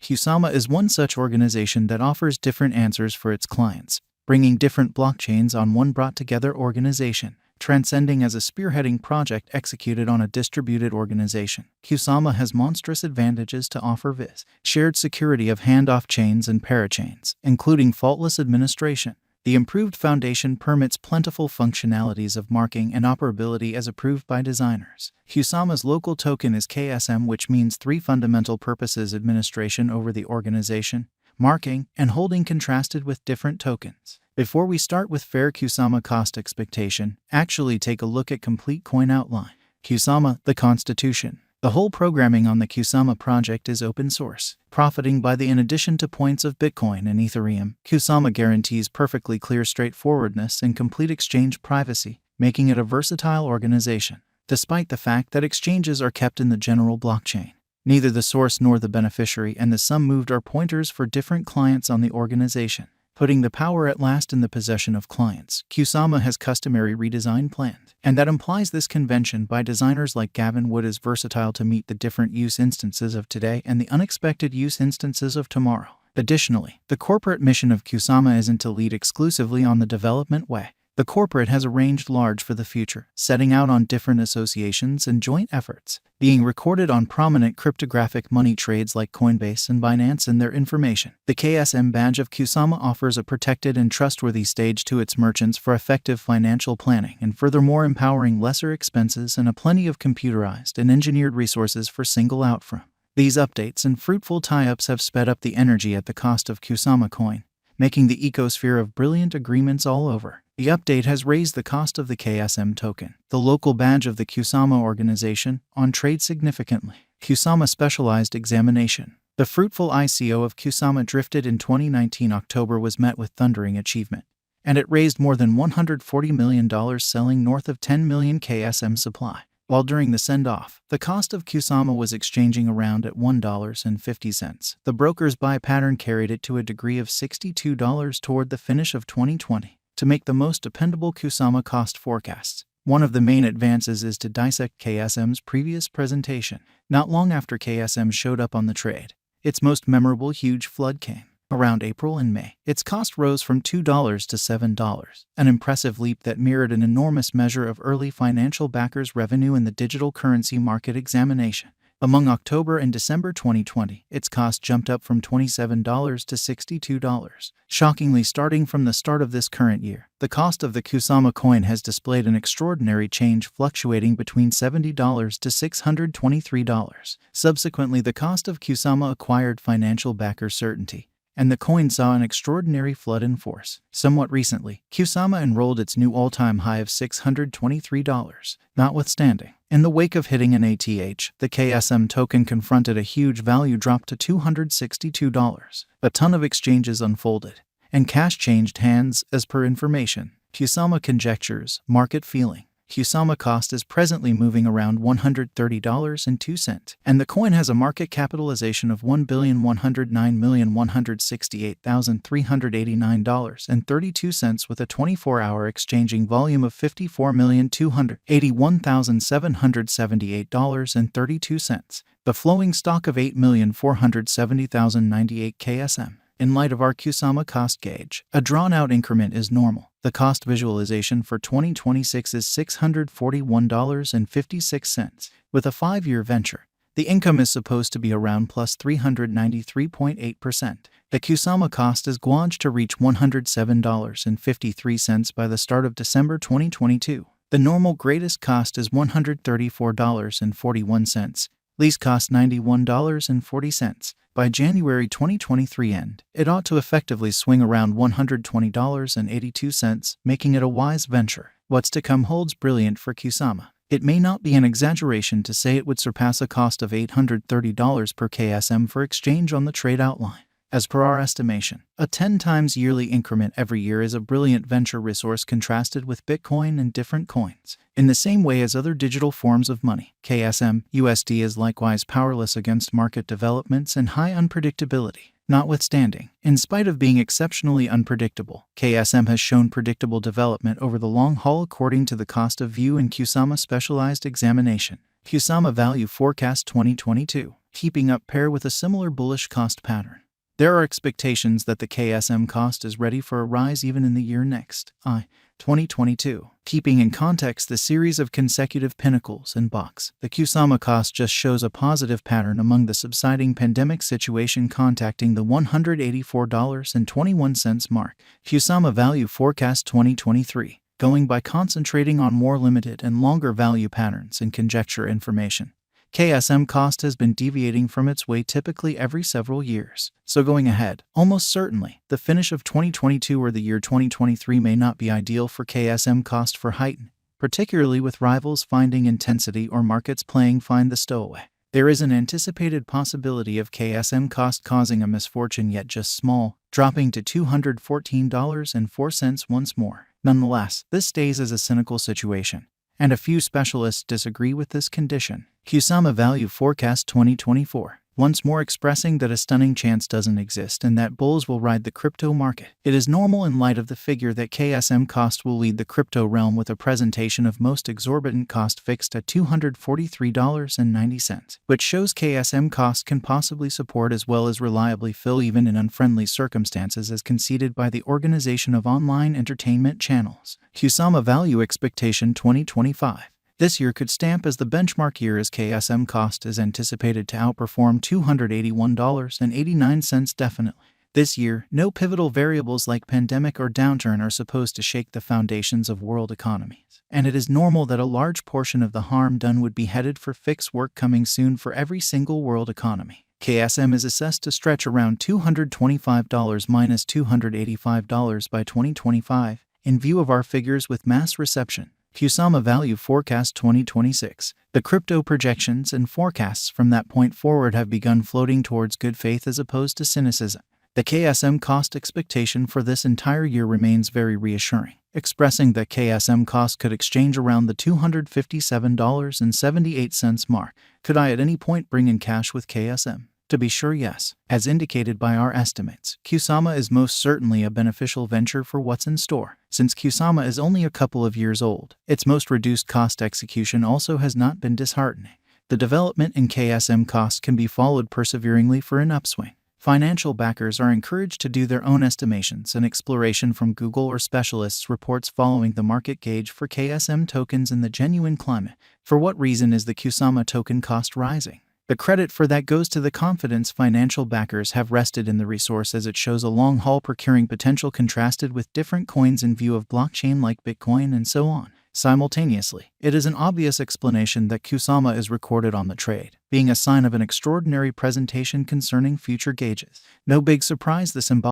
Kusama is one such organization that offers different answers for its clients, bringing different blockchains on one brought-together organization, transcending as a spearheading project executed on a distributed organization. Kusama has monstrous advantages to offer viz. Shared security of handoff chains and parachains, including faultless administration. The improved foundation permits plentiful functionalities of marking and operability as approved by designers. Kusama's local token is KSM, which means three fundamental purposes: administration over the organization, marking, and holding, contrasted with different tokens. Before we start with fair Kusama cost expectation, actually take a look at complete coin outline. Kusama, the Constitution. The whole programming on the Kusama project is open source. Profiting by the in addition to points of Bitcoin and Ethereum, Kusama guarantees perfectly clear straightforwardness and complete exchange privacy, making it a versatile organization. Despite the fact that exchanges are kept in the general blockchain, neither the source nor the beneficiary and the sum moved are pointers for different clients on the organization, putting the power at last in the possession of clients. Kusama has customary redesign planned, and that implies this convention by designers like Gavin Wood is versatile to meet the different use instances of today and the unexpected use instances of tomorrow. Additionally, the corporate mission of Kusama isn't to lead exclusively on the development way. The corporate has arranged large for the future, setting out on different associations and joint efforts, being recorded on prominent cryptographic money trades like Coinbase and Binance in their information. The KSM badge of Kusama offers a protected and trustworthy stage to its merchants for effective financial planning and furthermore empowering lesser expenses and a plenty of computerized and engineered resources for single out from. These updates and fruitful tie-ups have sped up the energy at the cost of Kusama coin, making the ecosphere of brilliant agreements all over. The update has raised the cost of the KSM token, the local badge of the Kusama organization, on trade significantly. Kusama Specialized Examination. The fruitful ICO of Kusama drifted in 2019 October was met with thundering achievement, and it raised more than $140 million, selling north of 10 million KSM supply. While during the send-off, the cost of Kusama was exchanging around at $1.50. The broker's buy pattern carried it to a degree of $62 toward the finish of 2020. To make the most dependable Kusama cost forecasts, one of the main advances is to dissect KSM's previous presentation. Not long after KSM showed up on the trade, its most memorable huge flood came. Around April and May, its cost rose from $2 to $7, an impressive leap that mirrored an enormous measure of early financial backers' revenue in the digital currency market examination. Among October and December 2020, its cost jumped up from $27 to $62. Shockingly, starting from the start of this current year, the cost of the Kusama coin has displayed an extraordinary change, fluctuating between $70 to $623. Subsequently, the cost of Kusama acquired financial backer certainty, and the coin saw an extraordinary flood in force. Somewhat recently, Kusama enrolled its new all-time high of $623. Notwithstanding, in the wake of hitting an ATH, the KSM token confronted a huge value drop to $262. A ton of exchanges unfolded, and cash changed hands. As per information, Kusama conjectures, market feeling. Kusama cost is presently moving around $130.02, and the coin has a market capitalization of $1,109,168,389.32 with a 24-hour exchanging volume of $54,281,778.32. The flowing stock of 8,470,098 KSM. In light of our Kusama cost gauge, a drawn-out increment is normal. The cost visualization for 2026 is $641.56. With a 5-year venture, the income is supposed to be around plus 393.8%. The Kusama cost is gauged to reach $107.53 by the start of December 2022. The normal greatest cost is $134.41. Lease cost $91.40. By January 2023 end, it ought to effectively swing around $120.82, making it a wise venture. What's to come holds brilliant for Kusama. It may not be an exaggeration to say it would surpass a cost of $830 per KSM for exchange on the trade outline. As per our estimation, a 10 times yearly increment every year is a brilliant venture resource contrasted with Bitcoin and different coins. In the same way as other digital forms of money, KSM USD is likewise powerless against market developments and high unpredictability. Notwithstanding, in spite of being exceptionally unpredictable, KSM has shown predictable development over the long haul according to the cost of view in Kusama Specialized Examination. Kusama Value Forecast 2022. keeping up pair with a similar bullish cost pattern. There are expectations that the KSM cost is ready for a rise even in the year next, 2022. Keeping in context the series of consecutive pinnacles and bucks, the Kusama cost just shows a positive pattern among the subsiding pandemic situation, contacting the $184.21 mark. Kusama Value Forecast 2023, going by concentrating on more limited and longer value patterns and conjecture information. KSM cost has been deviating from its way typically every several years, so going ahead, almost certainly, the finish of 2022 or the year 2023 may not be ideal for KSM cost for heighten, particularly with rivals finding intensity or markets playing find the stowaway. There is an anticipated possibility of KSM cost causing a misfortune, yet just small, dropping to $214.04 once more. Nonetheless, this stays as a cynical situation, and a few specialists disagree with this condition. Kusama Value Forecast 2024, once more expressing that a stunning chance doesn't exist and that bulls will ride the crypto market. It is normal in light of the figure that KSM cost will lead the crypto realm with a presentation of most exorbitant cost fixed at $243.90, which shows KSM cost can possibly support as well as reliably fill even in unfriendly circumstances, as conceded by the Organization of Online Entertainment Channels. Kusama Value Expectation 2025. This year could stamp as the benchmark year, as KSM cost is anticipated to outperform $281.89 definitely. This year, no pivotal variables like pandemic or downturn are supposed to shake the foundations of world economies, and it is normal that a large portion of the harm done would be headed for fix work coming soon for every single world economy. KSM is assessed to stretch around $225 - $285 by 2025, in view of our figures with mass reception. Kusama Value Forecast 2026. The crypto projections and forecasts from that point forward have begun floating towards good faith as opposed to cynicism. The KSM cost expectation for this entire year remains very reassuring, expressing that KSM cost could exchange around the $257.78 mark. Could I at any point bring in cash with KSM? To be sure, yes. As indicated by our estimates, Kusama is most certainly a beneficial venture for what's in store. Since Kusama is only a couple of years old, its most reduced cost execution also has not been disheartening. The development in KSM cost can be followed perseveringly for an upswing. Financial backers are encouraged to do their own estimations and exploration from Google or specialists' reports following the market gauge for KSM tokens in the genuine climate. For what reason is the Kusama token cost rising? The credit for that goes to the confidence financial backers have rested in the resource, as it shows a long-haul procuring potential contrasted with different coins in view of blockchain like Bitcoin and so on. Simultaneously, it is an obvious explanation that Kusama is recorded on the trade, being a sign of an extraordinary presentation concerning future gauges. No big surprise, the symbolic